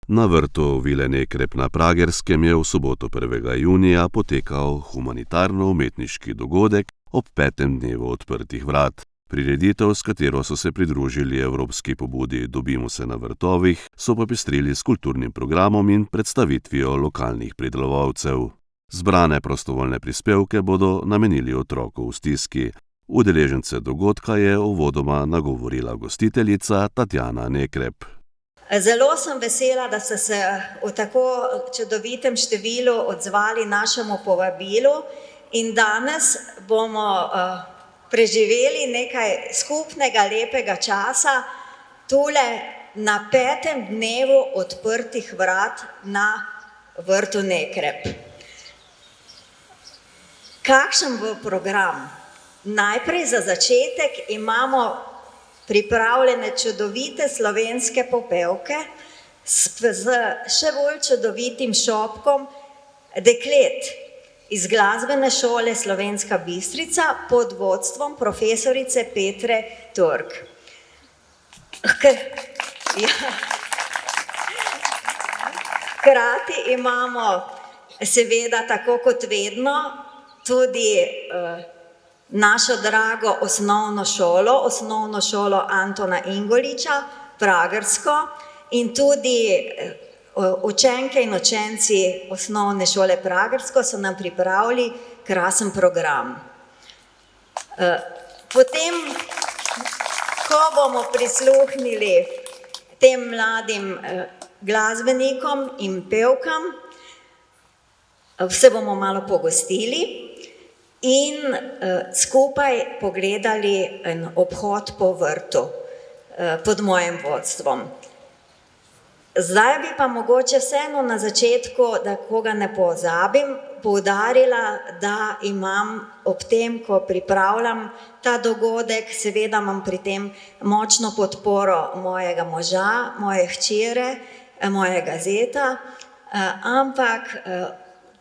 Na vrtu Vile Nekrep na Pragerskem je v soboto 1. junija potekal humanitarno-umetniški dogodek ob 5. dnevu odprtih vrat. Prireditev, s katero so se pridružili evropski pobudi Dobimo se na vrtovih, so popestrili s kulturnim programom in predstavitvijo lokalnih pridelovalcev. Zbrane prostovoljne prispevke bodo namenili otroku v stiski. Udeležence dogodka je uvodoma nagovorila gostiteljica Tatjana Nekrep. Zelo sem vesela, da ste se v tako čudovitem številu odzvali našemu povabilu in danes bomo preživeli nekaj skupnega lepega časa tule na 5. dnevu odprtih vrat na vrtu Nekrep. Kakšen bo program? Najprej za začetek imamo pripravljene čudovite slovenske popevke z še bolj čudovitim šopkom deklet iz glasbene šole Slovenska Bistrica pod vodstvom profesorice Petre Turk. Hkrati imamo seveda, tako kot vedno, tudi našo drago osnovno šolo Antona Ingoliča, Pragersko, in tudi učenke in učenci osnovne šole Pragersko so nam pripravili krasen program. Potem, ko bomo prisluhnili tem mladim glasbenikom in pevkam, se bomo malo pogostili in skupaj pogledali en obhod po vrtu pod mojim vodstvom. Zdaj bi pa mogoče vseeno na začetku, da koga ne pozabim, poudarila, da imam ob tem, ko pripravljam ta dogodek, seveda imam pri tem močno podporo mojega moža, moje hčere, mojega zeta, ampak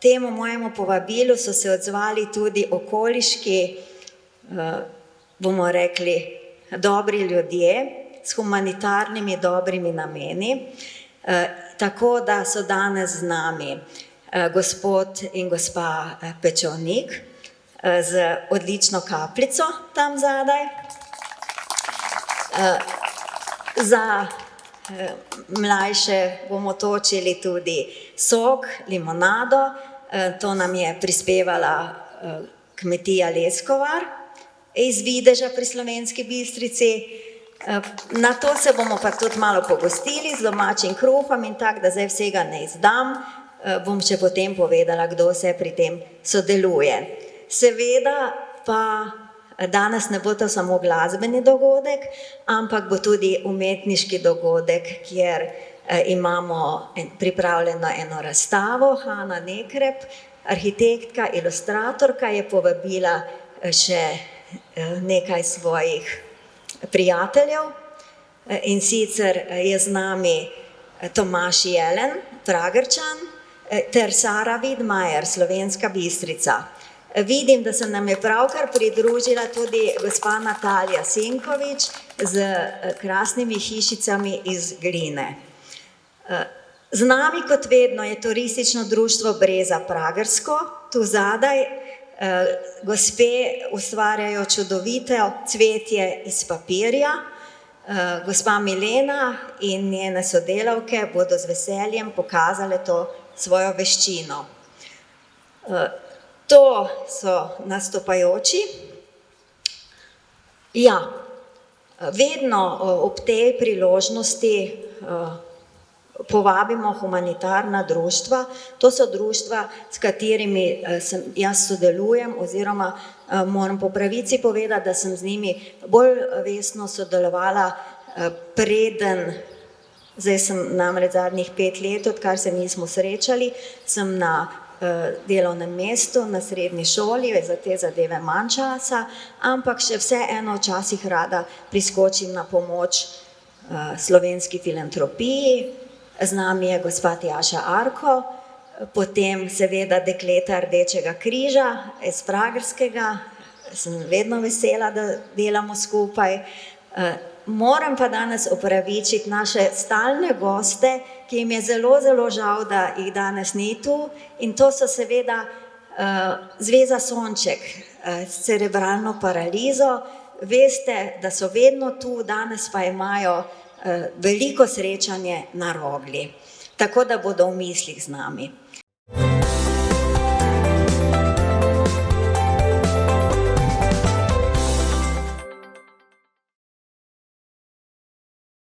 temu mojemu povabilu so se odzvali tudi okoliški, bomo rekli, dobri ljudje s humanitarnimi dobrimi nameni, tako da so danes z nami gospod in gospa Pečovnik z odlično kapljico tam zadaj. Za mlajše bomo točili tudi sok, limonado, to nam je prispevala kmetija Leskovar iz Videža pri Slovenski Bistrici. Na to se bomo pa tudi malo pogostili z domačim kruhom in tako, da zdaj vsega ne izdam, bom še potem povedala, kdo se pri tem sodeluje. Seveda pa danes ne bo to samo glasbeni dogodek, ampak bo tudi umetniški dogodek, kjer imamo pripravljeno eno razstavo. Hanna Nekrep, arhitektka, ilustratorka, je povabila še nekaj svojih prijateljev, in sicer je z nami Tomaž Jelen, Pragerčan, ter Sara Vidmajer, Slovenska Bistrica. Vidim, da se nam je pravkar pridružila tudi gospa Natalija Senkovič z krasnimi hišicami iz gline. Z nami, kot vedno, je turistično društvo Breza Pragersko. Tu zadaj gospe ustvarjajo čudovito cvetje iz papirja. Gospa Milena in njene sodelavke bodo z veseljem pokazale to svojo veščino. To so nastopajoči. Ja, vedno ob tej priložnosti povabimo humanitarna društva. To so društva, s katerimi jaz sodelujem, oziroma moram po pravici povedati, da sem z njimi bolj vestno sodelovala preden, zdaj sem namreč zadnjih 5 let, odkar se nismo srečali, sem na delovnem mestu na srednji šoli, za te zadeve manj časa, ampak še vseeno včasih rada priskočim na pomoč slovenski filantropiji. Z nami je gospa Tjaša Arko, potem seveda dekleta Rdečega križa iz Pragerskega, sem vedno vesela, da delamo skupaj. Moram pa danes opravičiti naše stalne goste, ki jim je zelo, zelo žal, da jih danes ni tu, in to so seveda Zveza Sonček s cerebralno paralizo. Veste, da so vedno tu, danes pa imajo veliko srečanje na Rogli, tako da bodo v mislih z nami.